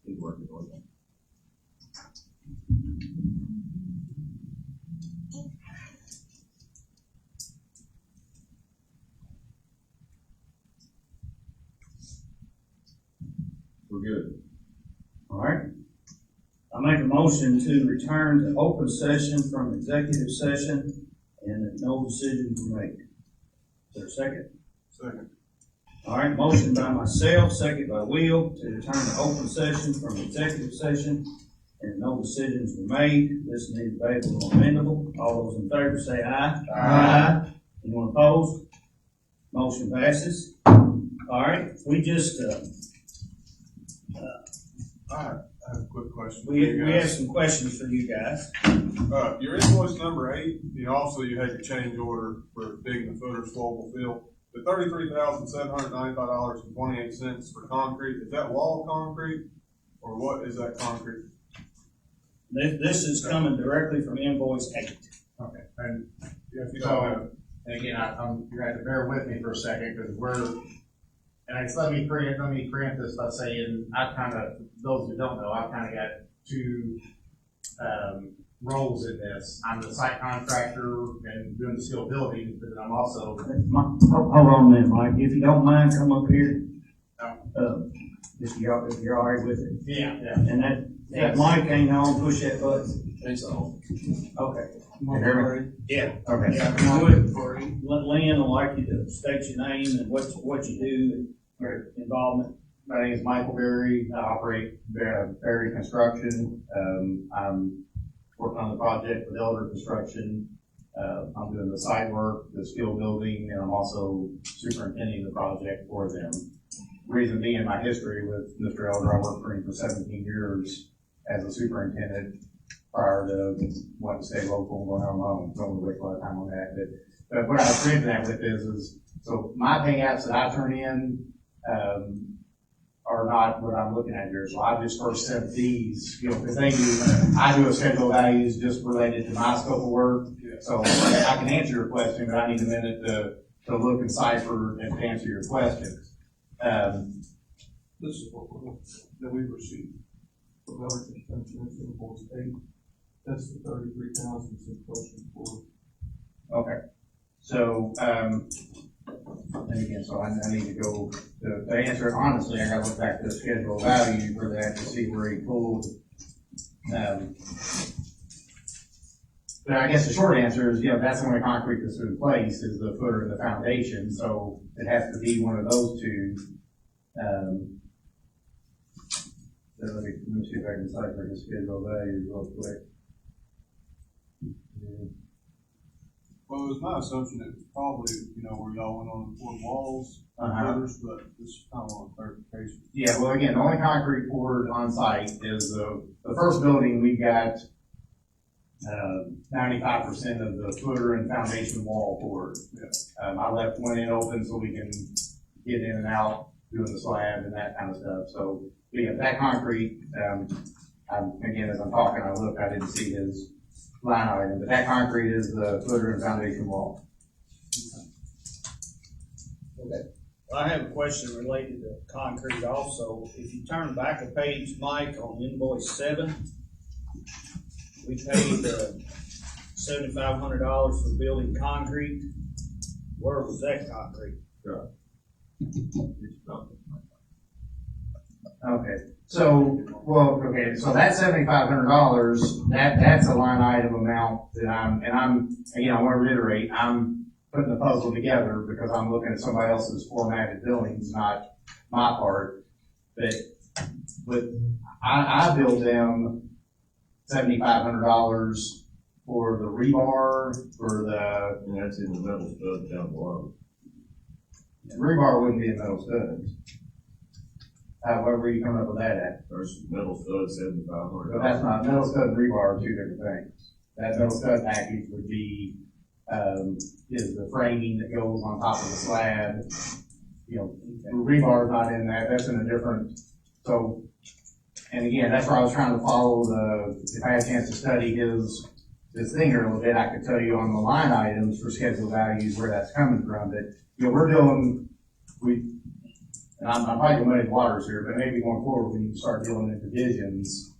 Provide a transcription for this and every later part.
He's working on that. We're good. All right. I make a motion to return to open session from executive session and that no decisions were made. Is there a second? Second. All right, motion by myself, second by Will, to return to open session from executive session and no decisions were made. This is available or amendable. All those in favor say aye. Aye. Anyone opposed? Motion passes. All right, we just, I have a quick question. for we you have guys. some questions for you guys. Your invoice number 8, also you had your change order for digging the footers flowable fill. The $33,795.28 for concrete, is that wall concrete or what is that concrete? This is coming directly from invoice 8. Okay, and If you so, don't have, and again, you're gonna have to bear with me for a second, because and it's, let me preempt this by saying, those who don't know, I've kinda got two, roles in this. I'm the site contractor and doing the steel building, but I'm also, Hold on a minute, Mike, if you don't mind, come up here. If you're all right with it. yeah. And that mic ain't on, push that button. It's on. Okay. You hear me? Yeah. Okay. Yeah, good. Let Lynn would like you to state your name and what you do and your involvement. My name is Michael Berry. I operate Berry Construction. I'm working on the project with Elder Construction. I'm doing the site work, the steel building, and I'm also superintending the project for them. Reason being my history with Mr. Elder, I worked for him for 17 years as a superintendent prior to wanting to stay local and going on my own. Don't want to waste a lot of time on that. But what I was presenting that with is, so my payouts that I turn in, are not what I'm looking at here. So I just first sent these, because I do a schedule of values just related to my scope of work. So I can answer your question, but I need a minute to look and cipher and to answer your questions. this is what that we received. For Elder Construction, it's invoice 8. That's the 33,000 in question for. Okay. So, and again, so I need to go to answer it honestly. I gotta look back to the schedule of value for that to see where he pulled. But I guess the short answer is, that's the only concrete that's in place is the footer and the foundation. So it has to be one of those two. So let me see if I can cipher his schedule of values real quick. Well, it was my assumption that probably, where y'all went on and poured walls, others, but this is kind of on clarification. Yeah, well, again, the only concrete poured on site is the first building. We got 95% of the footer and foundation wall poured. Yeah. I left one end open so we can get in and out doing the slab and that kind of stuff. So, yeah, that concrete, again, as I'm talking, I didn't see his line item, but that concrete is the footer and foundation wall. Okay. Well, I have a question related to concrete also. If you turn back a page, Mike, on invoice 7, we paid $7,500 for building concrete. Where was that concrete? Okay. So that $7,500, that's a line item amount that I want to reiterate, I'm putting the puzzle together because I'm looking at somebody else's formatted billings, not my part. But I billed them $7,500 for the rebar, And that's in the metal stud down below. rebar wouldn't be in metal studs. However you come up with that at. There's metal stud $7,500. But that's not, metal stud and rebar are two different things. That metal stud package would be, is the framing that goes on top of the slab. Rebar is not in that, that's in a different, so, and again, that's where I was trying to follow if I had a chance to study this thing here a little bit, I could tell you on the line items for schedule values where that's coming from, but, we're doing, and I'm probably muddying waters here, but maybe going forward, when you start dealing in divisions,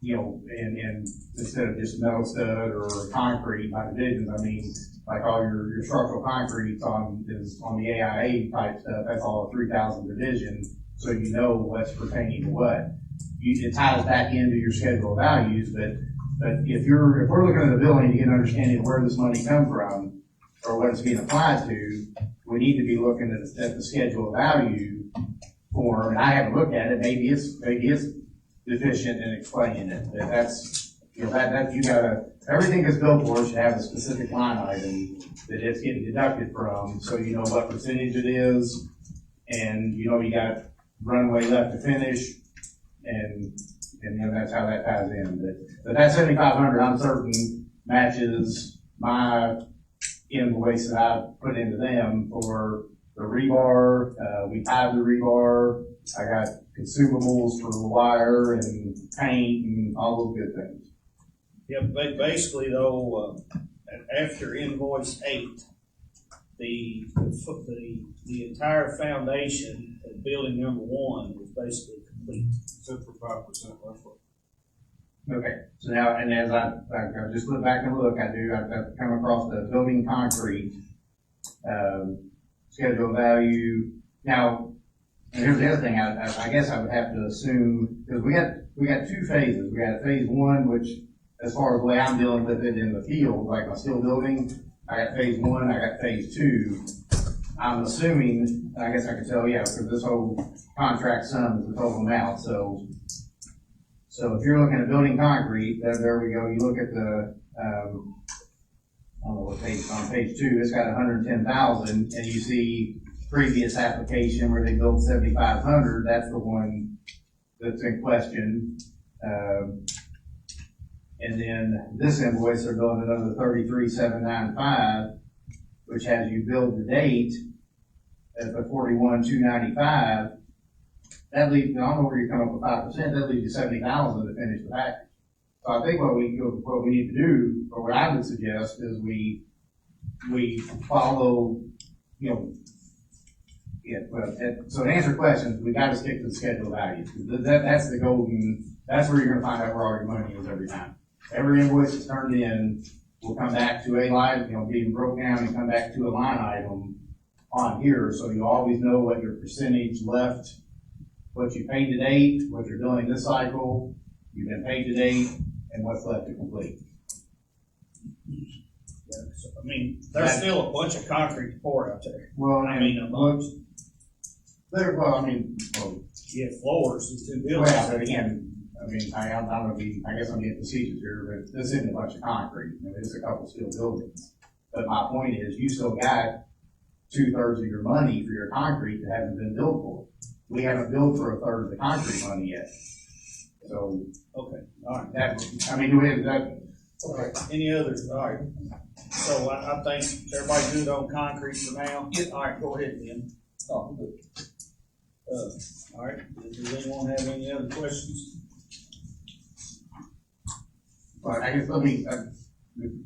you know, and instead of just metal stud or concrete by divisions, I mean, like all your structural concrete is on the AIA type stuff, that's all a 3,000 division, so you know what's pertaining to what. It ties back into your schedule of values, but if we're looking at the building to get an understanding of where this money comes from, or what it's being applied to, we need to be looking at the schedule of value form, and I haven't looked at it, maybe it's deficient in explaining it, but that's, you know, that you gotta, everything that's billed for should have a specific line item that it's getting deducted from, so you know what percentage it is, and you know you got runway left to finish, and you know, that's how that ties in, but that 7,500, I'm certain, matches my invoice that I put into them for the rebar, we tied the rebar, I got consumables for the wire and paint and all those good things. Yeah, basically though, after invoice 8, the entire foundation of building number 1 is basically complete. Except for 5% left. Okay, so now, and as I just look back and look, I've come across the building concrete, schedule value. Now, and here's the other thing, I guess I would have to assume, because we got 2 phases. We got a phase 1, which, as far as the way I'm dealing with it in the field, like my steel building, I got phase 1, I got phase 2. I'm assuming, and I guess I can tell, yeah, because this whole contract sum is the total amount, so if you're looking at building concrete, there we go, you look at the, I don't know what page, on page 2, it's got 110,000, and you see previous application where they built 7,500, that's the one that's in question. And then this invoice, they're billing another 33,795, which has you billed to date at the 41,295. That leaves, I don't know where you come up with 5%, that leaves you 70,000 to finish the package. So I think what we need to do, or what I would suggest, is we follow, you know, yeah, well, so to answer questions, we gotta stick to the schedule values. That's the golden, that's where you're gonna find out where all your money is every time. Every invoice that's turned in will come back to a line, you know, being broke down and come back to a line item on here, so you always know what your percentage left, what you paid to date, what you're doing this cycle, you've been paid to date, and what's left to complete. Yeah, so, I mean, there's still a bunch of concrete to pour out there. Well, I mean, amongst, yeah, floors and 2 buildings. Well, but again, I mean, I guess I'm getting facetious here, but this isn't a bunch of concrete. I mean, it's a couple steel buildings. But my point is, you still got 2/3 of your money for your concrete that hasn't been billed for. We haven't billed for 1/3 of the concrete money yet. So, Okay, all right. that, I mean, we have that. Okay, any others? All right. So I think everybody good on concrete for now? All right, go ahead, Lynn. Oh, good. All right, does anyone have any other questions? But I guess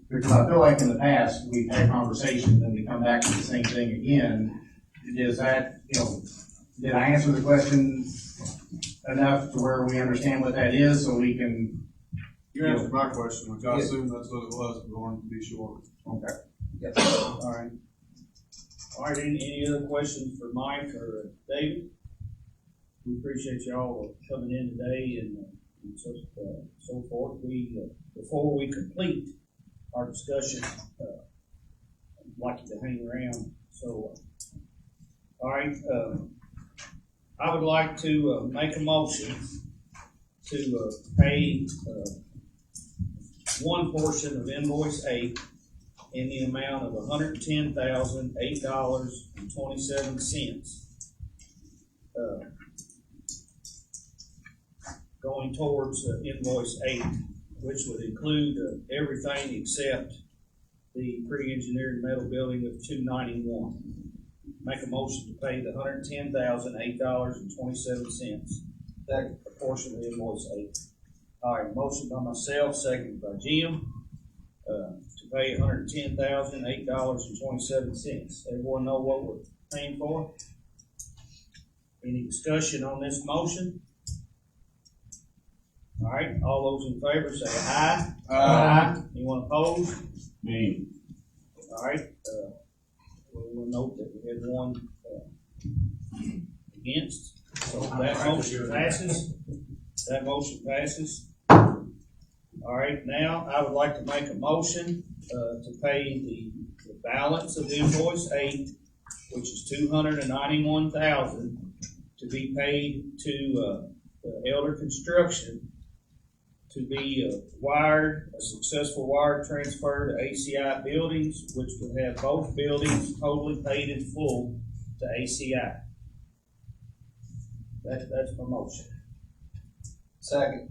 because I feel like in the past, we've had conversations and we come back to the same thing again. Is that, you know, did I answer the question enough to where we understand what that is so we can? You answered my question, which I assume that's what it was, but I wanted to be sure. Okay. Yes. All right. All right, any other questions for Mike or David? We appreciate y'all coming in today and so forth. Before we complete our discussion, I'd like you to hang around. So, all right, I would like to make a motion to pay one portion of invoice 8 in the amount of $110,008.27. Going towards invoice 8, which would include everything except the pre-engineered metal building of 291. Make a motion to pay the $110,008.27. That portion of invoice 8. All right, motion by myself, second by Jim, to pay $110,008.27. Everyone know what we're paying for? Any discussion on this motion? All right, all those in favor say aye. Anyone opposed? Me. All right, we'll note that we had one, against, so that motion passes. That motion passes. All right, now I would like to make a motion, to pay the balance of invoice 8, which is $291,000, to be paid to, Elder Construction to be wired, a successful wire transfer to ACI buildings, which would have both buildings totally paid in full to ACI. That's my motion. Second.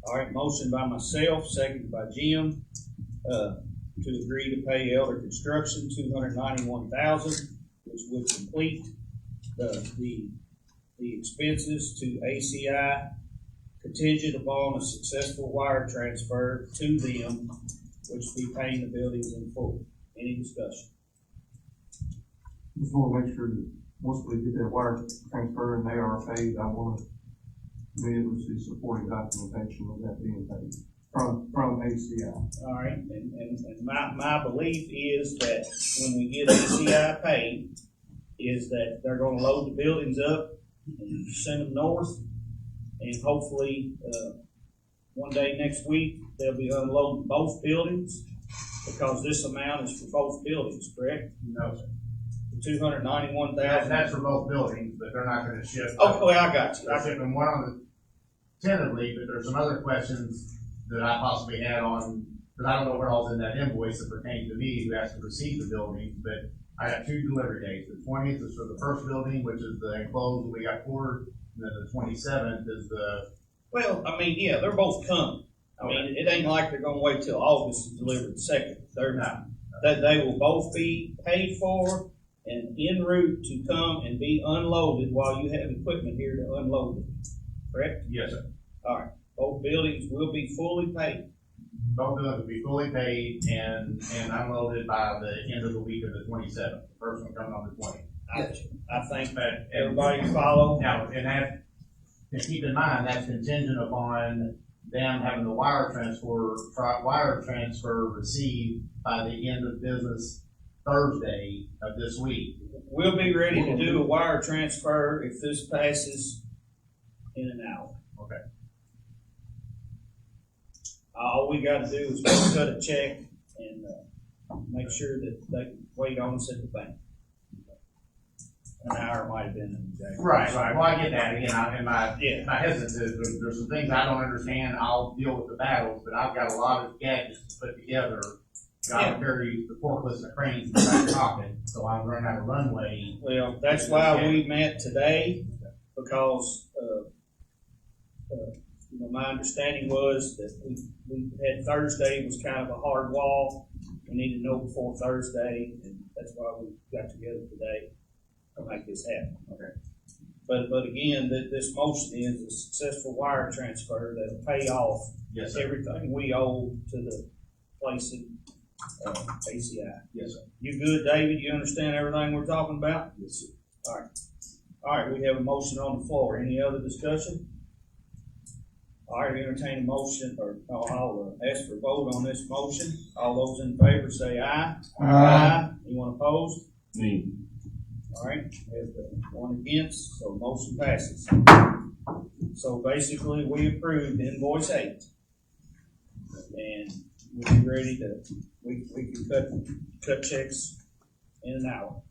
All right, motion by myself, seconded by Jim, to agree to pay Elder Construction $291,000, which would complete the expenses to ACI, contingent upon a successful wire transfer to them, which will be paying the buildings in full. Any discussion? Just wanna make sure that once we get that wire transfer and they are paid, I wanna be able to see supporting documentation of that being paid from ACI. All right, and my belief is that when we get ACI paid, is that they're gonna load the buildings up and send them north. And hopefully, one day next week, they'll be unloading both buildings, because this amount is for both buildings, correct? No, sir. $291,000. That's for both buildings, but they're not gonna ship. Oh, I got you. They're shipping one on the tentatively, but there's some other questions that I possibly had on, because I don't know what all's in that invoice that pertains to me, who has to receive the building, but I have 2 delivery dates. The 20th is for the first building, which is the enclosed that we got poured, and then the 27th is the. Well, I mean, yeah, they're both coming. I mean, it ain't like they're gonna wait till August to deliver the second. They're not. They will both be paid for and en route to come and be unloaded while you have equipment here to unload it. Correct? Yes, sir. All right. Both buildings will be fully paid. Both of them will be fully paid and unloaded by the end of the week of the 27th. The first one coming on the 20th. I think that everybody follow. Now, and keep in mind, that's contingent upon them having the wire transfer received by the end of business Thursday of this week. We'll be ready to do a wire transfer if this passes in an hour. Okay. All we gotta do is go cut a check and, make sure that they can wait on us at the bank. An hour might have been in the day. Right. Well, I get that. Again, Yeah. my hesitance is there's some things I don't understand. I'll deal with the battles, but I've got a lot of gadgets to put together. Got to carry the forklifts and the cranes in the back pocket, so I'm running out of runway. Well, that's why we met today, because, my understanding was that we had Thursday was kind of a hard wall. We needed to know before Thursday, and that's why we got together today to make this happen. Okay. But again, this motion is a successful wire transfer that'll pay off Yes, sir. everything we owe to the place in, ACI. Yes, sir. You good, David? You understand everything we're talking about? Yes, sir. All right, we have a motion on the floor. Any other discussion? All right, entertain a motion, or I'll ask for a vote on this motion. All those in favor say aye. Anyone opposed? Me. All right, we have one against, so motion passes. So basically, we approved invoice 8. And we'll be ready to, we can cut checks in an hour.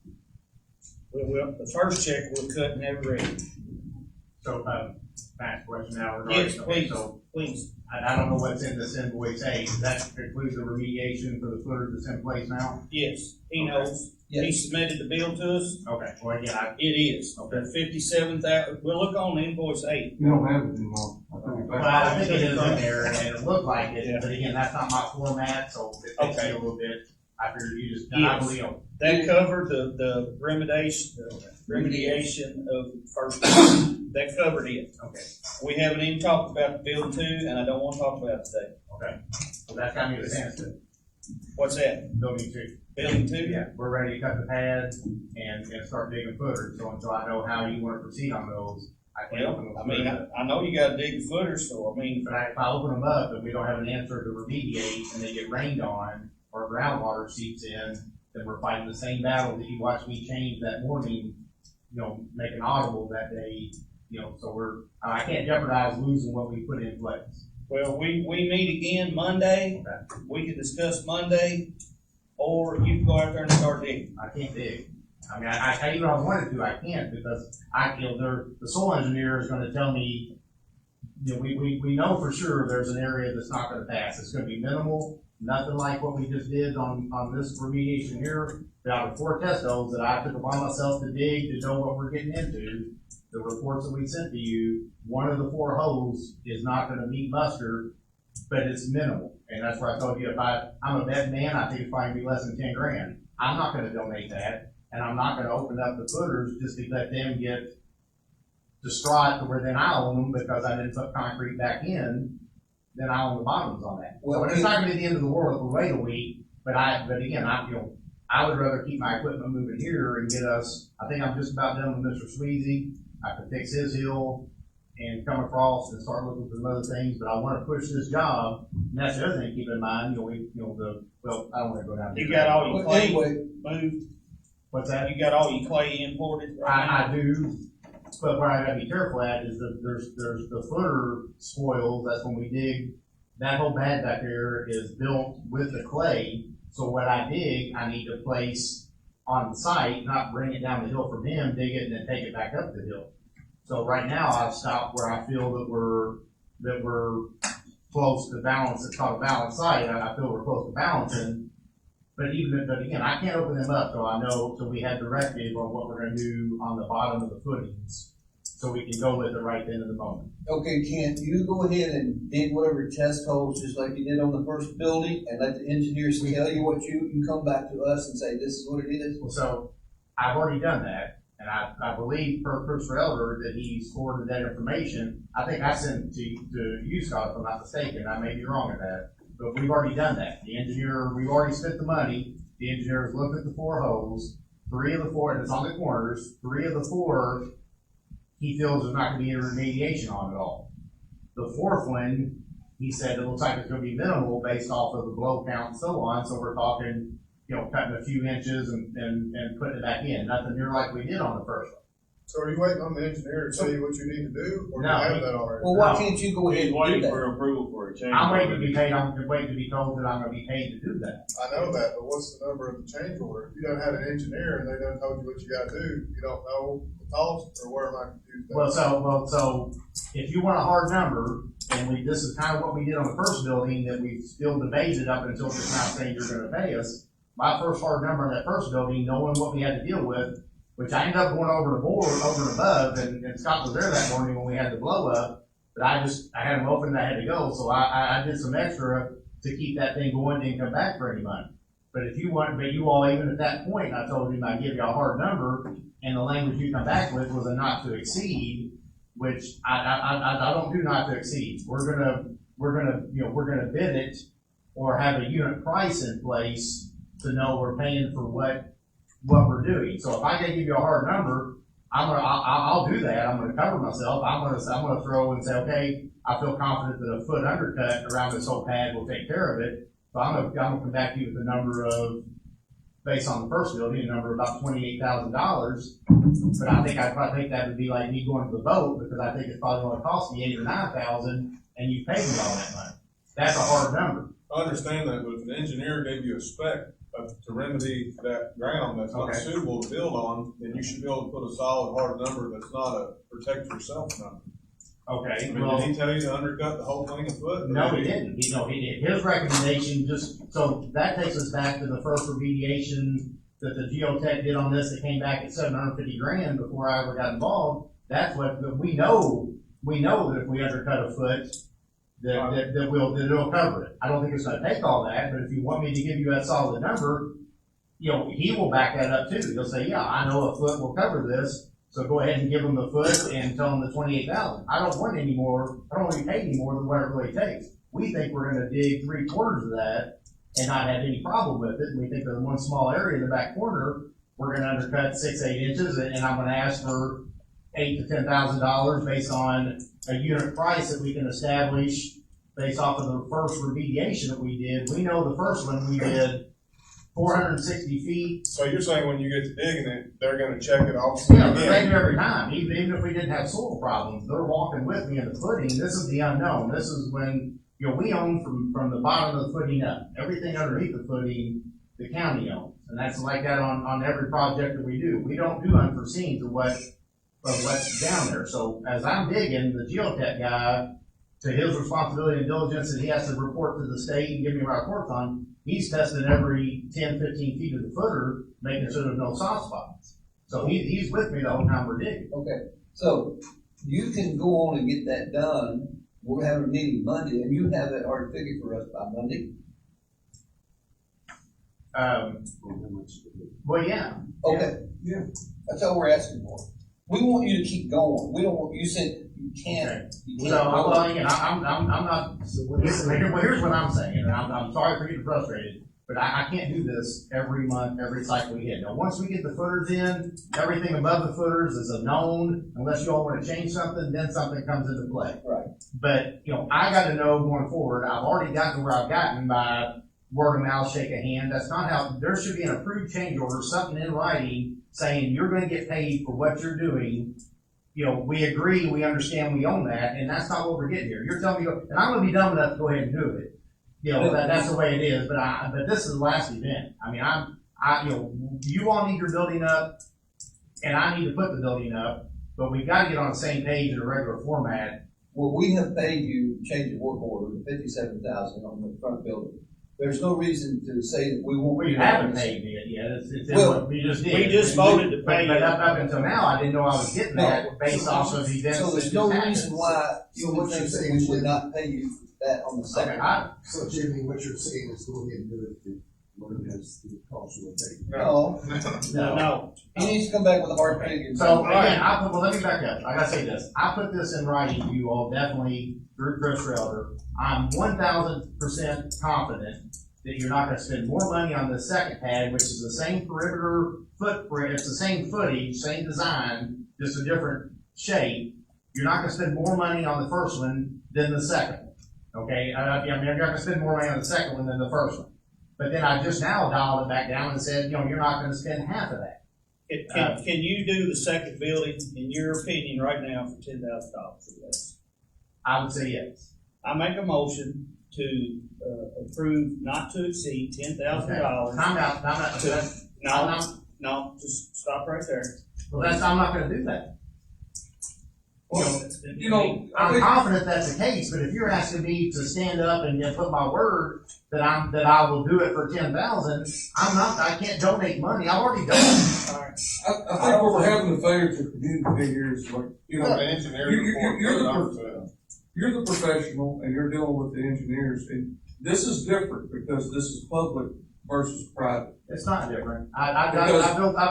The first check we'll cut and have it ready. So, last question now. Yes, please, So, please. I don't know what's in this invoice A. Does that include the remediation for the footers that's in place now? Yes, he Okay. knows. He submitted the bill to us. Okay. Well, again, It is. Okay. The 57,000, we'll look on invoice 8. You don't have it anymore. I think it is in there, and it looked like it, Yeah. but again, that's not my format, so it takes me Okay. a little bit. I figured you just, Yes. I believe, That covered the remediation of the first, that covered it. okay, We haven't even talked about the building 2, and I don't want to talk about it today. okay. So that's got me to sense that What's that? building 2. Building two? Yeah, we're ready to cut the pad and start digging footers, so until I know how you wanna proceed on those, I can't open Well, those. I mean, I know you gotta dig the footers, so I mean, But if I open them up and we don't have an answer to remediate and they get rained on or groundwater seeps in, then we're fighting the same battle that you watched me change that morning, make an audible that day, so I can't jeopardize losing what we put in place. well, we meet again Monday. Okay. We can discuss Monday, or you can go out there and start digging. I can't dig. I mean, I even if I wanted to, I can't because the soil engineer is gonna tell me, we know for sure there's an area that's not gonna pass. It's gonna be minimal, nothing like what we just did on this remediation here. But out of 4 test holes that I took upon myself to dig to know what we're getting into, the reports that we sent to you, one of the 4 holes is not gonna meet muster, but it's minimal. And that's where I told you, if I'm a bad man, I think it's probably gonna be less than 10 grand. I'm not gonna donate that, and I'm not gonna open up the footers just to let them get distraught to where then I own them because I didn't put concrete back in, then I own the bottoms on that. Well, So it's not gonna be the end of the world if we wait a week, but again, I would rather keep my equipment moving here and get us, I think I'm just about done with Mr. Sweezy. I could fix his hill and come across and start looking for some other things, but I wanna push this job. And that's the other thing to keep in mind, I don't wanna go down. You got all your Well, clay anyway, moved? What's that? You got all your clay imported right now? I do, but where I gotta be careful at is that there's the footer spoils, that's when we dig, that whole pad back there is built with the clay. So what I dig, I need to place on the site, not bring it down the hill from him, dig it and then take it back up the hill. So right now I've stopped where I feel that we're close to balance, it's called a balanced site, I feel we're close to balancing. But again, I can't open them up till I know, till we have directive on what we're gonna do on the bottom of the footings. So we can go with it right then in the moment. okay, Kent, you go ahead and dig whatever test holes, just like you did on the first building, and let the engineers tell you what you come back to us and say, this is what it is. Well, so I've already done that, and I believe per Christopher Elder that he's forwarded that information. I think I sent it to you, Scott, if I'm not mistaken. I may be wrong at that, but we've already done that. The engineer, we've already spent the money. The engineer has looked at the 4 holes. 3 of the 4, and it's on the corners. 3 of the 4, he feels there's not gonna be any remediation on at all. The 4th one, he said it looks like it's gonna be minimal based off of the blow count and so on, so we're talking, cutting a few inches and putting it back in, nothing near like we did on the first one. So are you waiting on the engineer to tell you what you need to do, or do you No, have that already? Well, why No. can't you go ahead He's and do waiting that? for approval for a change. I'm waiting to order. be paid, I'm waiting to be told that I'm gonna be paid to do that. I know that, but what's the number of the change order? If you done had an engineer and they done told you what you gotta do, you don't know the cost, or where am I confused? at? So if you want a hard number, and this is kind of what we did on the first building, that we still debated up until just now saying you're gonna pay us. My first hard number on that first building, knowing what we had to deal with, which I ended up going over and above, and Scott was there that morning when we had the blow up, but I had them open and I had to go, so I did some extra to keep that thing going, didn't come back for any money. But you all, even at that point, I told him I'd give you a hard number, and the language you come back with was a not to exceed, which I don't do not to exceed. We're gonna bid it or have a unit price in place to know we're paying for what we're doing. So if I can give you a hard number, I'll do that. I'm gonna cover myself. I'm gonna throw and say, okay, I feel confident that a foot undercut around this whole pad will take care of it. So I'm gonna come back to you with a number of, based on the first building, a number of about $28,000. But I think I'd probably think that would be like me going to the boat, because I think it's probably gonna cost me $8,000 or $9,000, and you paid me all that money. That's a hard number. I understand that, but if an engineer gave you a spec to remedy that ground that's not Okay. suitable to build on, then you should be able to put a solid hard number that's not a protect yourself number. Okay, I mean, well. did he tell you to undercut the whole thing a foot? No, he didn't. He did. His recommendation so that takes us back to the first remediation that the geotech did on this that came back at $750,000 before I ever got involved. That's what, we know that if we undercut a foot, that it'll cover it. I don't think it's gonna take all that, but if you want me to give you that solid number, he will back that up too. He'll say, yeah, I know a foot will cover this. So go ahead and give them the foot and tell them the $28,000. I don't want any more. I don't want to pay any more than what it really takes. We think we're going to dig 3/4 of that and not have any problem with it. And we think that in one small area in the back corner, we're gonna undercut 6-8 inches, and I'm gonna ask for $8,000 to $10,000 based on a unit price that we can establish based off of the first remediation that we did. We know the first one we did 460 feet. So you're saying when you get to digging it, they're gonna check it off? Yeah, they do every time, even if we didn't have soil problems, they're walking with me in the footing. This is the unknown. This is when, we own from the bottom of the footing up. Everything underneath the footing, the county owns. And that's like that on every project that we do. We don't do unforeseens of what's down there. So as I'm digging, the geotech guy, to his responsibility and diligence that he has to report to the state and give me reports on, he's testing every 10, 15 feet of the footer, making sure there's no soft spots. So he's with me the whole time we're digging. Okay, so you can go on and get that done. We're having a meeting Monday, and you have that hard figure for us by Monday. Well, yeah. Okay. Yeah. That's all we're asking for. We want you to keep going. We don't want, you said you can't. You So, can't. well, again, I'm not, here's what I'm saying, and I'm sorry for getting frustrated, but I can't do this every month, every cycle we hit. Now, once we get the footers in, everything above the footers is a known, unless you all wanna change something, then something comes into play. Right. But, I gotta know going forward, I've already gotten where I've gotten by word of mouth, shake a hand. That's not how, there should be an approved change order, something in writing saying you're gonna get paid for what you're doing. We agree, we understand, we own that, and that's not what we're getting here. You're telling me, and I'm gonna be dumb enough to go ahead and do it. That's the way it is, but this is the last event. I mean, you all need your building up, and I need to put the building up, but we gotta get on the same page in a regular format. Well, we have paid you change of work order to $57,000 on the front building. There's no reason to say that we won't. Well, you haven't paid me yet, it's in Well, what we just did. we just voted to pay But you. up until now, I didn't know I was getting that based off of events. So there's that no just reason happened. why you So would what think you're that saying we is would you- not pay you that on the Okay, second. So Jimmy, what you're saying is go ahead and do it, whatever it is, the cost will take. No, No, he needs to come back with a hard figure. So again, let me back up. I gotta say this. I put this in writing to you all definitely through Chris Relder. I'm 1,000% confident that you're not gonna spend more money on the second pad, which is the same perimeter footprint, it's the same footage, same design, just a different shape. You're not gonna spend more money on the first one than the second one. Okay, you're not gonna spend more money on the second one than the first one. But then I just now dialed it back down and said, you're not gonna spend half of that. can you do the second building, in your opinion, right now for $10,000 or less? I would say yes. I make a motion to, approve not to exceed $10,000. Time out. No, just stop right there. Well, I'm not gonna do that. I'm confident that's the case, but if you're asking me to stand up and put my word that I will do it for 10,000, I can't donate money. I've already done it. All right. I think what we're having to failure to communicate here is like, The engineering report, you're the good enough to- you're the professional and you're dealing with the engineers, and this is different because this is public versus private. It's not different. I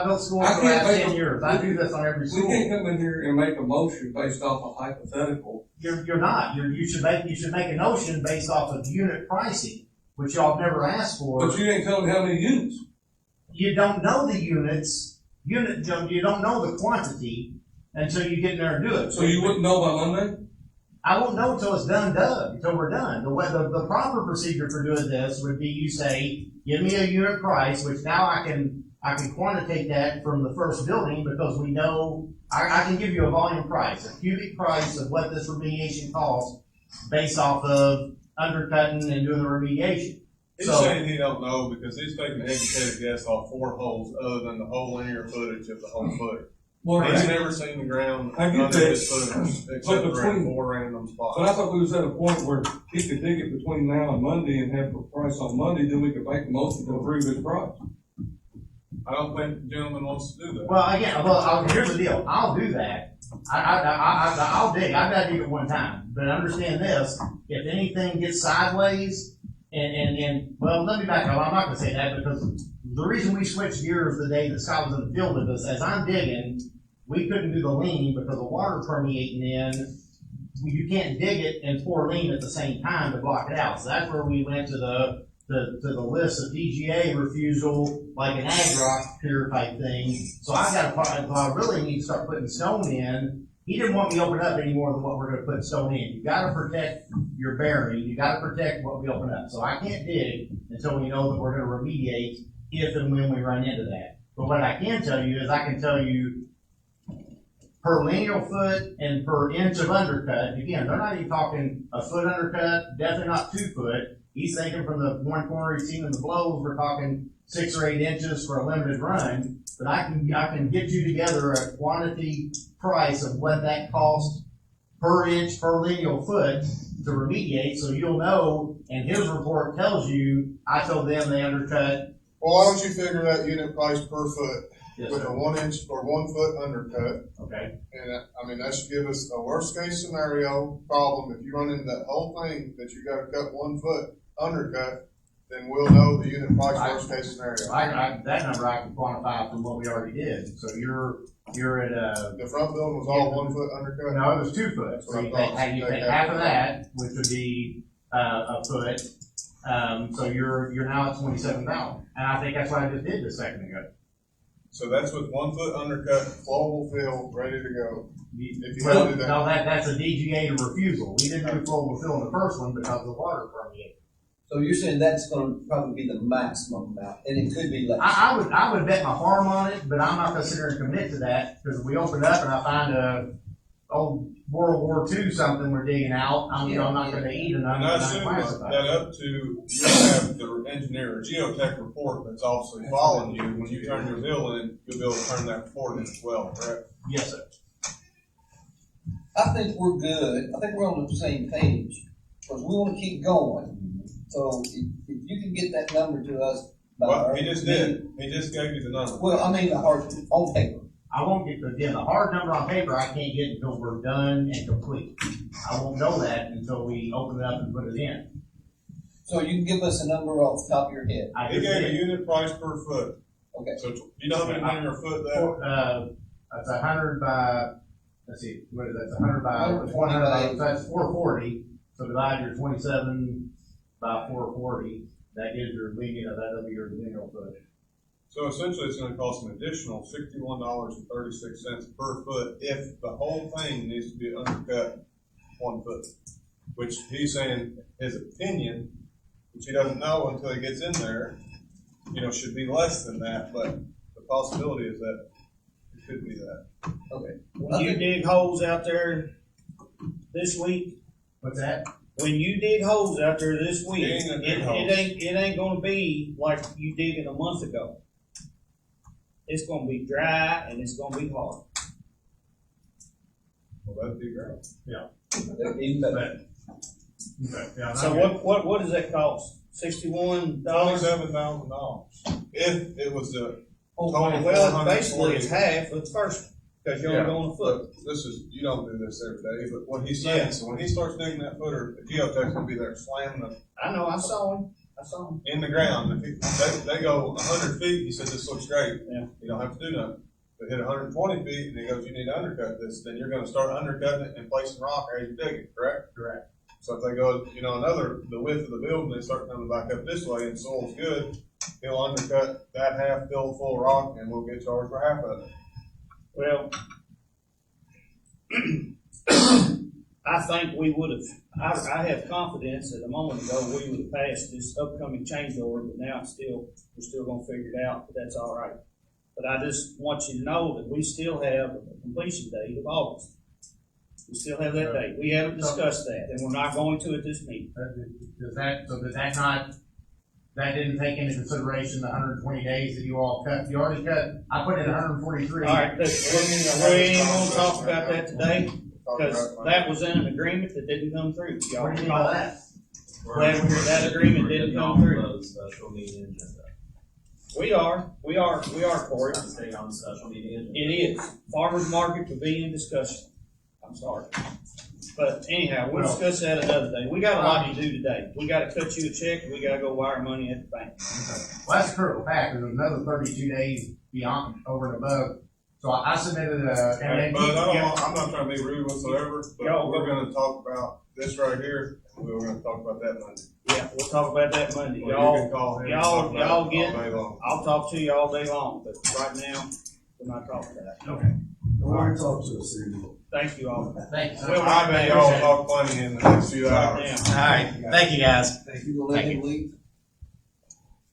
built schools I for the can't last make 10 a- years. I do this on every We school. can't come in here and make a motion based off a hypothetical. You're not. You should make a notion based off of unit pricing, which y'all have never asked for. But you ain't telling me how many units. You don't know the units. You don't know the quantity until you get in there and do it. So you wouldn't know by Monday? I won't know until it's done, until we're done. The proper procedure for doing this would be you say, give me a unit price, which now I can quantitate that from the first building because we know, I can give you a volume price, a cubic price of what this remediation costs based off of undercutting and doing the remediation. He's So- saying he don't know because he's taking an educated guess off 4 holes other than the whole linear footage of the whole footage. Well, He's never seen the ground I get under that. his footage except for between- in 4 random spots. But I thought we was at a point where he could dig it between now and Monday and have the price on Monday, then we could make a motion to approve his price. I don't think the gentleman wants to do that. Well, again, here's the deal. I'll do that. I'll dig. I've got to dig it one time. But understand this, if anything gets sideways, and well, let me back up. I'm not gonna say that because the reason we switched gears the day that Scott was in the field with us, as I'm digging, we couldn't do the lean because the water permeating in. You can't dig it and pour lean at the same time to block it out. So that's where we went to to the list of DGA refusal, like an ag rock pier type thing. So I really need to start putting stone in. He didn't want me to open up any more than what we're gonna put stone in. You gotta protect your bearing, you gotta protect what we open up. So I can't dig until we know that we're gonna remediate if and when we run into that. But what I can tell you is I can tell you per lineal foot and per inch of undercut. Again, they're not even talking a foot undercut, definitely not 2 foot. He's thinking from the one corner he's seen in the blows, we're talking 6 or 8 inches for a limited run. But I can get you together a quantity price of what that costs per inch, per lineal foot to remediate, so you'll know, and his report tells you, I told them they undercut. Well, why don't you figure that unit price per foot Yes, with sir. a 1 inch or 1 foot undercut? Okay, And I mean, that should give us a worst case scenario problem. If you run into that whole thing that you gotta cut 1 foot undercut, then we'll know the unit price worst case scenario. that number I can quantify from what we already did, so you're at, The front building was all 1 foot undercut? no, it was 2 foot. So you take half of that, which would be, a foot, so you're now at 27,000. And I think that's what I just did a second ago. So that's with 1 foot undercut, flowable fill, ready to go. If you Well, don't do that. no, that's a DGA refusal. We didn't do flowable fill in the first one because of the water permeate. So you're saying that's gonna probably be the maximum amount, and it could be less? I would bet my farm on it, but I'm not gonna sit there and commit to that, because if we open up and I find a old World War II something we're digging out, I'm not gonna eat and I'm And I not assume classified. that up to, you have the engineer or geotech report that's obviously following you. When you turn your bill in, you'll be able to turn that report in as well, correct? Yes, sir. I think we're good. I think we're on the same page, because we wanna keep going. So if you can get that number to us by. Well, he just did. He just gave you the number. Well, I mean, the hard, on paper. I won't get, again, the hard number on paper I can't get until we're done and complete. I won't know that until we open it up and put it in. So you can give us a number off the top of your head. I He just gave a did. unit price per foot. Okay. So do you know how many linear foot that? That's 100 by, let's see, what is that, it's 100 by, 120 100 by, that's 440. So divide your 27 by 440, that gives your linear, that'll be your linear foot. So essentially, it's gonna cost an additional $61.36 per foot if the whole thing needs to be undercut 1 foot. Which he's saying, his opinion, which he doesn't know until he gets in there, should be less than that, but the possibility is that it could be that. Okay. When you dig holes out there this week, What's that? when you dig holes out there this week, He ain't gonna dig it holes. ain't gonna be like you digging a month ago. It's gonna be dry and it's gonna be hard. Well, that'd be great. Even better. Yeah, So what does that cost? $61? $27,000. If it was the total Well, basically 440. it's half of the first, because you're only going a foot. This is, you don't do this every day, but what he's saying, so when he starts digging that footer, the geotech's gonna be there slamming the I know, I saw him. in the ground. If they go 100 feet, he said, this looks great. Yeah. You don't have to do nothing. If they hit 120 feet and he goes, you need to undercut this, then you're gonna start undercutting it and placing rock as you dig it, correct? Correct. So if they go, the width of the building, they start coming back up this way and soil's good, he'll undercut that half, fill full of rock, and we'll get charged for half of it. Well, I think we would have, I have confidence that a moment ago we would have passed this upcoming change order, but now we're still gonna figure it out, but that's all right. But I just want you to know that we still have a completion date of August. We still have that date. We haven't discussed that, and we're not going to at this meeting. Does that not, that didn't take into consideration the 120 days that you all cut? You already cut, I put in 143. All right, we ain't gonna talk about that today, because that was in an agreement that didn't come through. Y'all Where do you call that? That agreement didn't come through. We're special meeting agenda. We are, Corey. Stay on the special meeting agenda. It is. Farmer's market to be in discussion. I'm sorry. But anyhow, we'll discuss that another day. We got a lot to do today. We gotta cut you a check, and we gotta go wire money at the bank. Well, that's a critical fact, there's another 32 days beyond, over and above. So I submitted But I'm not trying to be rude whatsoever, but Y'all we're go. gonna talk about this right here, we were gonna talk about that Monday. Yeah, we'll talk about that Monday. Or you Y'all, can call him and y'all- talk about it y'all get- all day long. I'll talk to you all day long, but right now, we're not talking about it. Okay. Don't want to talk to us anymore. Thank you all. Thanks. We'll I bet y'all talk plenty in the next few right hours. now. All right, thank you, guys. You gonna let him leave?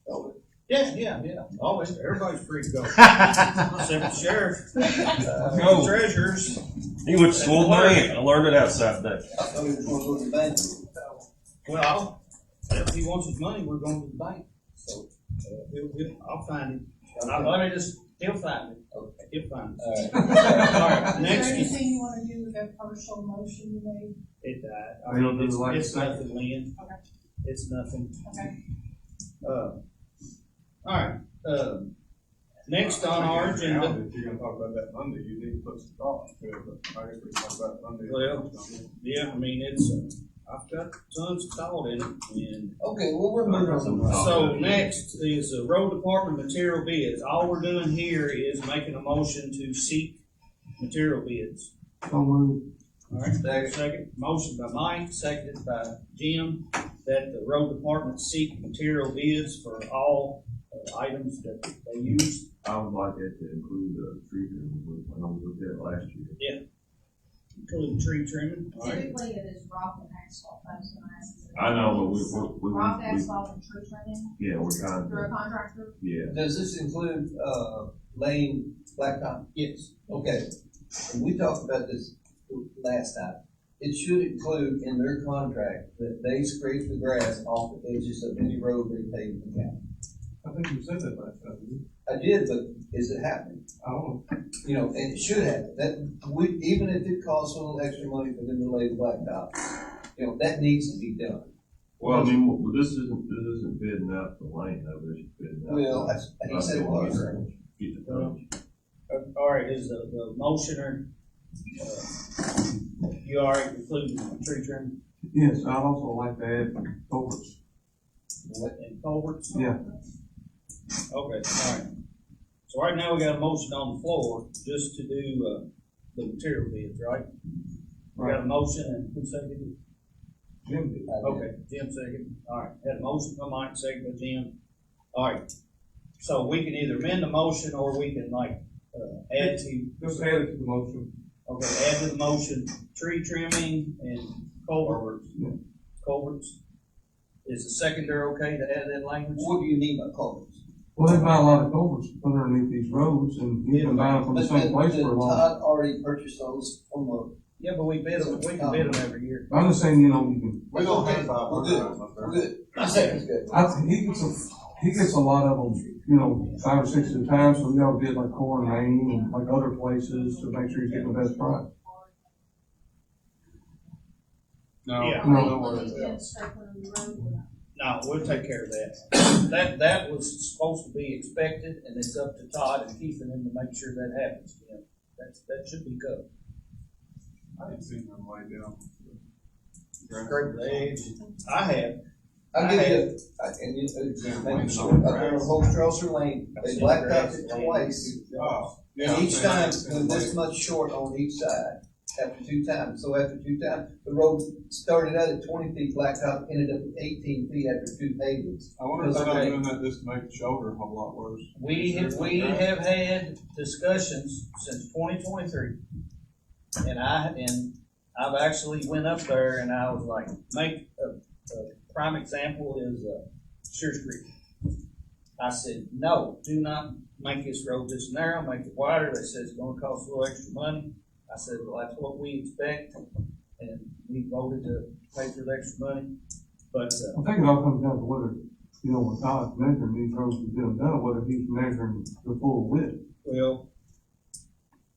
Oh, Yeah. Always, everybody's free to go. Except the sheriff, Go. treasurers. He went to school with me. I learned it outside that. I thought he was gonna go to the bank. Well, if he wants his money, we're going to the bank. So, I'll find him. He'll find it. Okay, he'll find it. All right, Is there next, anything you wanna do with that partial motion you made? it died. We don't do the like It's second? nothing, Lynn. Okay. It's nothing. Okay. All right, next on our agenda. If you're gonna talk about that Monday, you need to put some thought into it, but I guess we can talk about it Monday. Well, yeah, I mean, it's, I've got tons of thought in it, and Okay, well, we're moving on. so next is the road department material bids. All we're doing here is making a motion to seek material bids. So moved. All right, second, motion by Mike, seconded by Jim, that the road department seek material bids for all items that they use. I would like it to include the tree trimming, I know we looked at it last year. Including tree trimming, all right? Typically, it is rock and asphalt, I was gonna ask. I know, but Rock, asphalt, and tree trimming yeah, we're trying through a to, contractor? yeah. Does this include, laying blacktop? Yes. Okay, and we talked about this last time. It should include in their contract that they scrape the grass off the edges of any road they pave in the county. I think you said that last time, didn't you? I did, but is it happening? I don't know. You know, and it should happen. That, we, even if it costs a little extra money for them to lay the blacktop, you know, that needs to be done. Well, I mean, this isn't bidding out the lane, though, this is bidding out. Well, he said it was. Get the tonnage. All right, is the motioner, you all right including tree trimming Yes, I'd also like to add culverts. and culverts? Yeah. Okay, all right. So right now we got a motion on the floor just to do, the material bids, right? We got a motion and who seconded it? Jim did. Okay, Jim second. All right, had a motion by Mike, second by Jim. All right. So we can either amend the motion or we can like, add to, Just add it to the motion. okay, add to the motion, tree trimming and culverts. Yeah. Culverts. Is the seconder okay to add that language? What do you need by culverts? Well, they buy a lot of culverts underneath these roads and you can buy them from the But same place for a long. Todd already purchased those from the, Yeah, but we bid them, we can bid them every year. I'm just saying, you know, you can, We don't have five we're hundred good, items up there. we're good. I think it's good. he gets a lot of them, you know, 5 or 6 at a time, so we gotta bid like Core and Maine and like other places to make sure he's getting the best price. No, Yeah. no, Will no, they get straight on the road or not? No, we'll take care of that. That was supposed to be expected, and it's up to Todd and Keith and them to make sure that happens. You know, that should be covered. I didn't see them laid down. Scrape the edge. I have. I'll give you, and you, make sure, up there on Holstrasser Lane, they blacktopped it twice. Oh, yeah. And I'm each saying time, that's it was this much short on each side, after 2 times. So after 2 times, the road started out at 20 feet blacktop, ended up at 18 feet after 2 pavements. I wonder if they're not Okay. doing that just to make the shoulder a whole lot worse. We have had discussions since 2023, and I've actually went up there and I was like, make a prime example is Shears Creek. I said, no, do not make this road this narrow, make it wider. They said it's going to cost a little extra money. I said, well, that's what we expect, and we voted to pay for the extra money. But I think it all comes down to whether, you know, when Todd's measuring these roads to get them done, whether he's measuring the full width. well,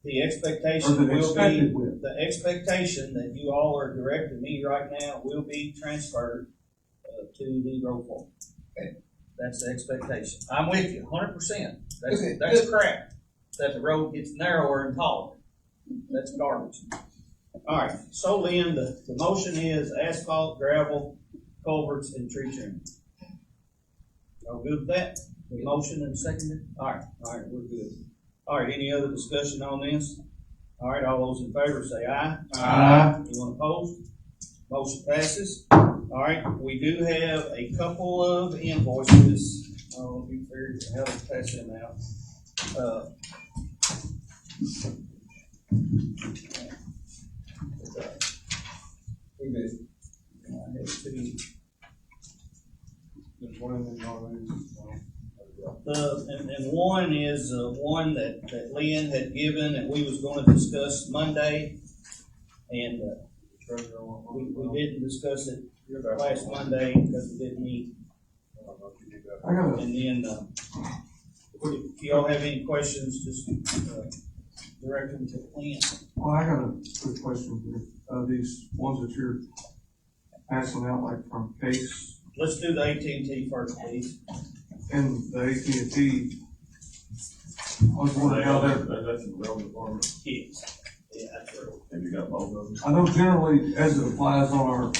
the Or expectation the will be. expected width. The expectation that you all are directing me right now will be transferred to the road form. Okay. That's the expectation. I'm with you 100%. Okay, That's good. crap, that the road gets narrower and taller. That's garbage. All right, so Lynn, the motion is asphalt, gravel, culverts, and tree trimming. Y'all good with that? The motion and seconded? All right, we're good. All right, any other discussion on this? All right, all those in favor say aye. Aye. Anyone opposed? Motion passes. All right, we do have a couple of invoices. Oh, we figured how to pass them out. We good. I have two. There's one in the already. And one is, one that Lynn had given that we was gonna discuss Monday. And, we didn't discuss it last Monday because we didn't meet. I got a, And then, if y'all have any questions, just, direct them to Lynn. well, I got a quick question here. These ones that you're passing out like from Case Let's do the AT&T first, please. and the AT&T, I was wondering how that, That's in the road department. Yes. Yeah, that's right. Have you got both of them? I know generally as it applies on our,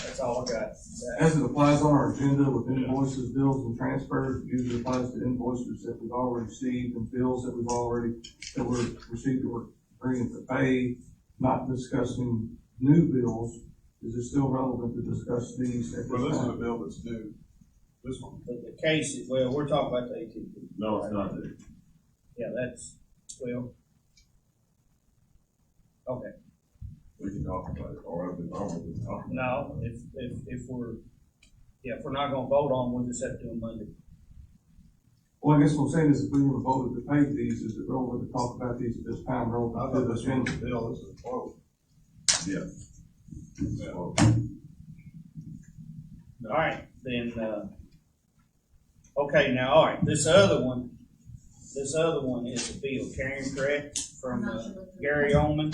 That's all I got. as it applies on our agenda with invoices, bills and transfers, it usually applies to invoices that we've already received and bills that we've already, that were received that we're bringing to pay, not discussing new bills. Is it still relevant to discuss these at Well, this this is a time? bill that's due. This one. But the case, is well, we're talking about the AT&T. No, it's not there. Yeah, that's, well. Okay. We can talk about it, or if we don't, we can talk about it. No, if we're, yeah, if we're not gonna vote on, we'll just have to do it Monday. Well, I guess what I'm saying is if we were voted to pay these, is it relevant to talk about these at this time I relevant thought to this the one was agenda? a bill, this is a quote. Yeah. Yeah. Well, All right, then, okay, now, all right, this other one is a bill, carrying correct, from Gary Oman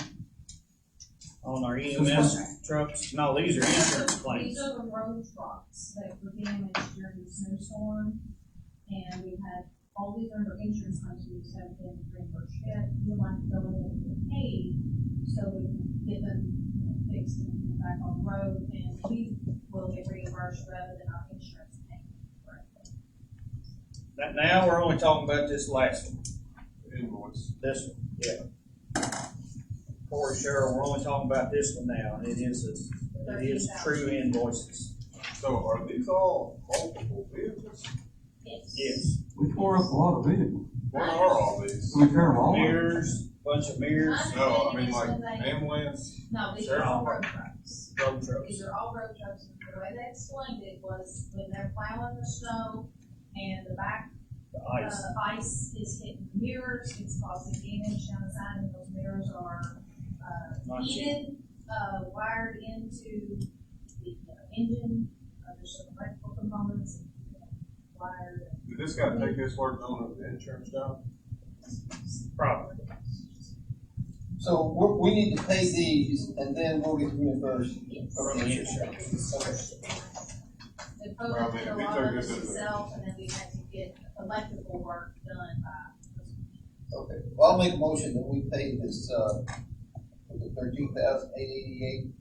on our EMS trucks. No, these are insurance claims. These are the road trucks that were damaged during the snowstorm, and we've had all these under insurance claims, we just haven't been reimbursed yet. We'd like to go ahead and get paid, so we can get them, fixed and back on the road, and we will get reimbursed rather than our insurance paying correctly. Now, we're only talking about this last one, Invoice. this one, yeah. Corey Cheryl, we're only talking about this one now, and it is true invoices. So are these all multiple vehicles? Yes. We tore up a lot of vehicles. What are all these? We tear them all up. Mirrors, bunch of mirrors, No, I mean like ambulance. No, these are all road trucks. road trucks. These are all road trucks, and the way they explained it was when they're plowing the snow and the back, The ice. ice is hitting the mirrors, it's causing damage down the side, and those mirrors are, Not cheap. heated, wired into the engine, there's some electrical components, wired. Did this guy take this work on the insurance job? Probably. So we need to pay these and then we'll get reimbursed. From the insurance. The Well, photo I mean, for if a he lot took of this this as a- itself, and then we had to get electrical work done by. Okay, well, I'll make a motion that we pay this, was it 13,888,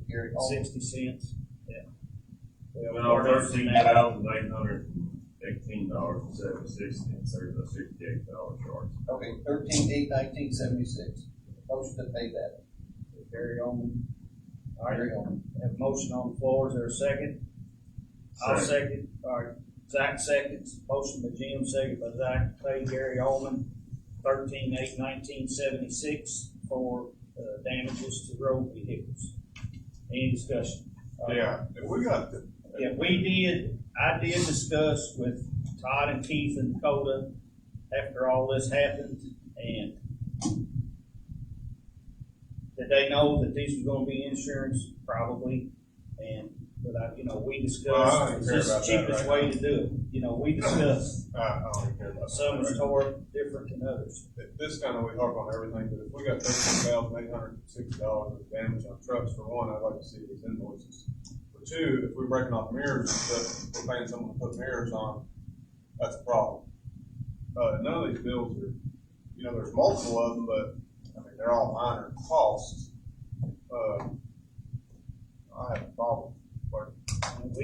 Gary Hall? 60 cents, yeah. Well, No, part of $13,818.76, there's a $68 charge. Okay, 13,819.76. Motion to pay that. Carry on. All right, Carry on. have a motion on the floor, is there a second? I'll second, all right, Zach seconds, motion by Jim, second by Zach, pay Gary Allman $13,819.76 for, damages to road vehicles. Any discussion? Yeah, we got the, Yeah, I did discuss with Todd and Keith and Dakota after all this happened, and did they know that these were gonna be insurance? Probably, but we Well, I don't discussed, is care this the about that cheapest right way now. to do it? We discussed, I don't care about some was that. tore different than others. This kind of, we harp on everything, but if we got $13,860 of damage on trucks, for one, I'd like to see these invoices. For two, if we're breaking off mirrors and stuff, we're paying someone to put mirrors on, that's a problem. None of these bills are, there's multiple of them, but, they're all minor costs. I have a problem, but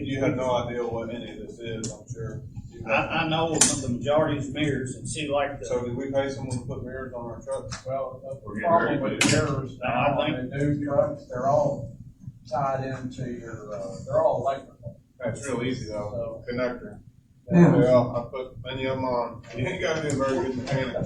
you have no idea what any of this is, I'm sure. I know the majority is mirrors, and see like So the, did we pay someone to put mirrors on our trucks? Well, We're the getting problem ready with to- mirrors now, I they do trucks, they're all tied into your, they're all electrical. That's real easy though, connector. Yeah. Well, I put many of them on. You ain't gotta be a very good mechanic.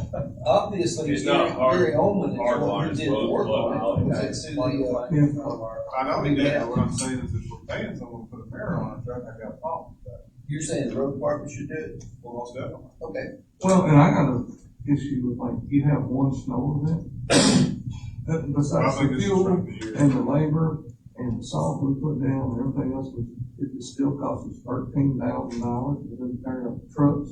Obviously, It's not Gary Oldman is hard the one line, who it's did the low- work low on it. volume. Was it Suzie, Yeah. I know he did, but what I'm saying is if we're paying someone to put a mirror on a truck, I got a problem with that. you're saying the road department should do it? Well, most definitely. Okay. Well, and I got an issue with like, you have one snow event. I Besides think the this is fuel from the year. and the labor and the salt we put down and everything else, it still costs us $13,000 to then carry up trucks.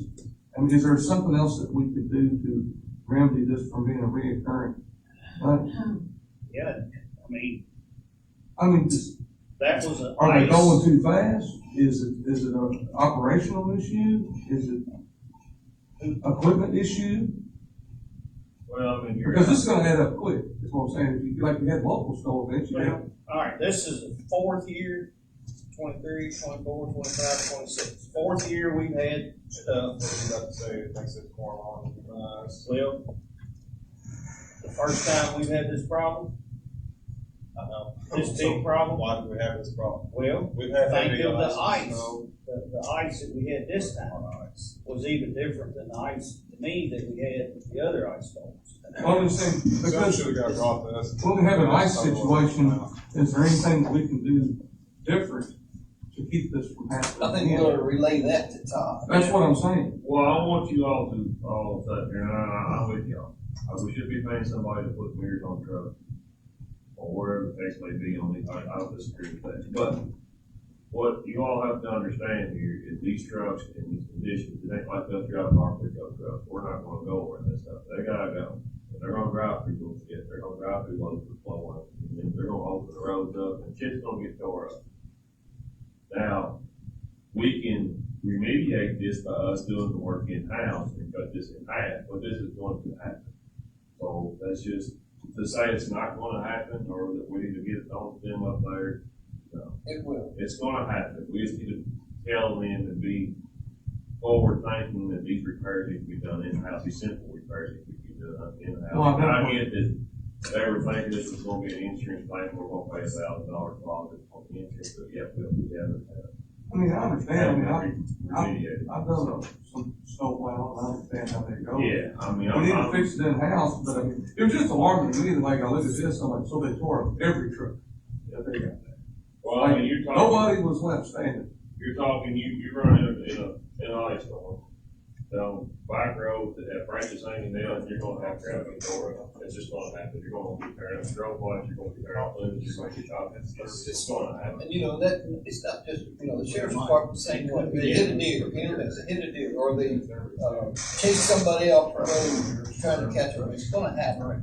I mean, is there something else that we could do to remedy this from being a reoccurring? Yeah, I mean, just, that was a. are they going too fast? Is it an operational issue? Is it equipment issue? Well, I mean, you're. Because this is gonna add up quick, is what I'm saying. If you, like you had local snow events, you had, All right, this is the fourth year, 23, 24, 25, 26. Fourth year we've had stuff. What are you about to say? It makes it more long. Well, the first time we've had this problem, this big problem, Why do we have this problem? well, We've had think heavy of the ice, ice. snow. The ice that we had this time was even different than the ice, to me, that we had with the other ice storms. well, I'm just saying, Some because should've got brought to us. when we have an ice situation, is there anything that we can do different to keep this from happening? I think again? we'll relay that to Todd. That's what I'm saying. Well, I want you all sit here, and I'm with y'all. We should be paying somebody to put mirrors on trucks, or wherever the case may be on these, I don't disagree with that. But what you all have to understand here is these trucks in these conditions, it ain't like us driving our pickup trucks. We're not gonna go over this stuff. They gotta go. If they're gonna drive through those skits, they're gonna drive through loads of flow lines. And then they're gonna open the roads up, and shit's gonna get tore up. Now, we can remediate this by us doing the work in-house and cut this in half, but this is going to happen. So that's just, to say it's not gonna happen, or that we need to get it on them up there, no. It will. It's gonna happen. We just need to tell them and be forward thinking that these repairs need to be done in-house, these simple repairs need to be done in-house. Well, And I get that they were thinking this was gonna be an insurance claim, we're gonna pay $1,000 deposit on the insurance, but yeah, we'll be having I mean, I understand, I mean, remediated. I've done some snow plowing, I understand how they go. Yeah, I mean, We need to I'm, fix it in-house, but I mean, it was just alarming to me, that like, I look at this, I'm like, so they tore up every truck. Yeah, they got that. well, I mean, you're talking. Nobody was left standing. You're talking, you run in an ice storm, down back roads that have branches hanging down, and you're gonna have traffic door. It's just gonna happen. You're gonna be tearing up strobe lights, you're gonna be tearing up windows, you're gonna be talking, it's gonna happen. And that, it's not just, the sheriff's department saying, what, they hit a deer, EMS, they hit a deer, or they, chase somebody off the road trying to catch them, it's gonna happen.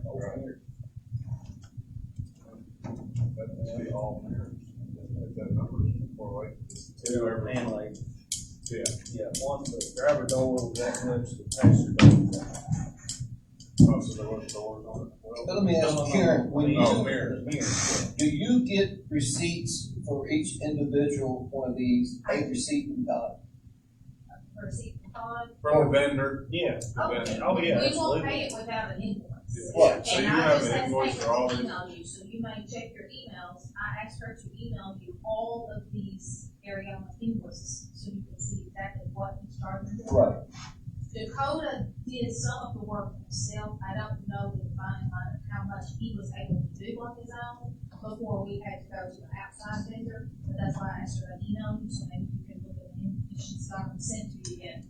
That must be all mirrors. That number is more like two every. Man, like, Yeah. yeah, one, the driver door was that much, the passenger door was that much. Oh, so there was doors on it. Well, But let me ask you, Karen, when Oh, you, mirrors. do you get receipts for each individual one of these, a receipt and Todd? Receipt card. From the vendor. Yeah, Okay. oh, yeah, We won't absolutely. pay it without an invoice. Right. So you And I have just an had to invoice take for all her to these? email you, so you may check your emails. I asked her to email you all of these Ariana invoices, so you can see exactly what he's charging for. Right. Dakota did some of the work himself. I don't know the fine line of how much he was able to do on his own before we had to go to an outside vendor. But that's why I asked her to email you, so maybe you can look at the information stuff and send to you again.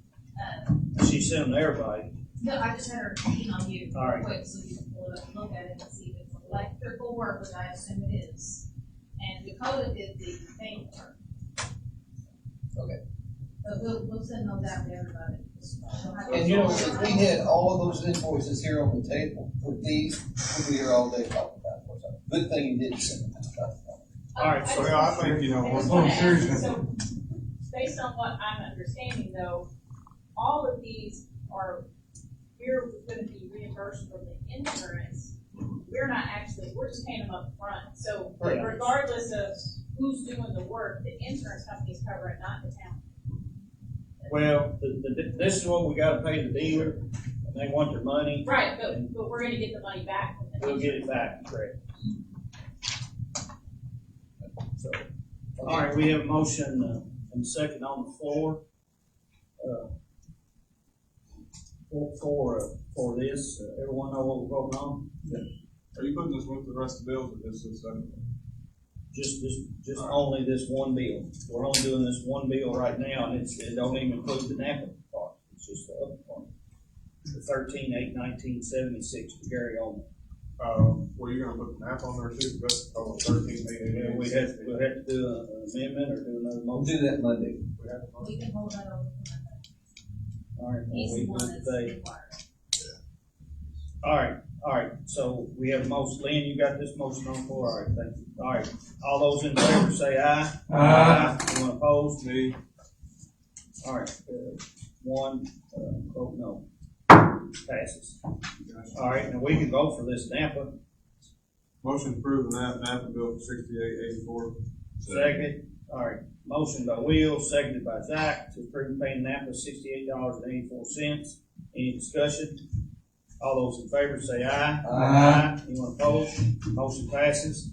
She sent them to everybody. No, I just had her email you All right. real quick, so you can pull it up and look at it and see if it's electrical work, which I assume it is. And Dakota did the paint work. Okay. But we'll send those out to everybody. And if we had all of those invoices here on the table with these, we'd be here all day talking about it. So, good thing you didn't send them. All right, So, yeah, I think, Oh, we're. seriously. So, based on what I'm understanding though, all of these are, we're gonna be reimbursed from the insurance. We're not actually, we're just paying them up front. So Right. regardless of who's doing the work, the insurance company is covering, not the town. Well, this is what we gotta pay the dealer, and they want their money, Right, but we're gonna get the money back from the we'll get it insurance. back, correct? So, all right, we have a motion, and second on the floor. For this, everyone know what we're voting on? Are you putting this with the rest of the bills, or this is, Just only this one bill. We're only doing this one bill right now, and it don't even include the Napa part. It's just the other part. The 13/8/1976 to Gary Oldman. were you gonna put the map on there too? That's total 13,888. We'll have to do an amendment or do another We'll motion. do that Monday. We have a motion. We can hold that over. All right, He's we the do one it that's today. required. All right, so we have a motion. Lynn, you got this motion on the floor? All right, thank you. All right, all those in favor say aye. Aye. Anyone opposed? Me, All right, one, vote no. Passes. All right, now we can vote for this Napa. motion to approve the Napa bill for 6884. Second. All right, motion by Will, seconded by Zach to approve paying Napa $68.84. Any discussion? All those in favor say aye. Aye. Anyone opposed? Motion passes.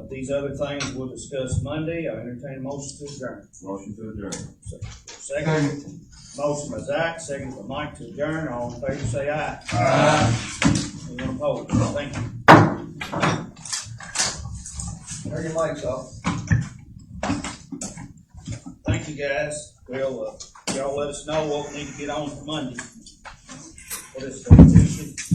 These other things we'll discuss Monday. I entertain a motion to adjourn. Motion to adjourn. Second. Motion by Zach, second by Mike to adjourn. All in favor say aye. Anyone opposed? Thank you. Turn your mics off. Thank you, guys. Well, y'all let us know what we need to get on for Monday. What is the Tuesday?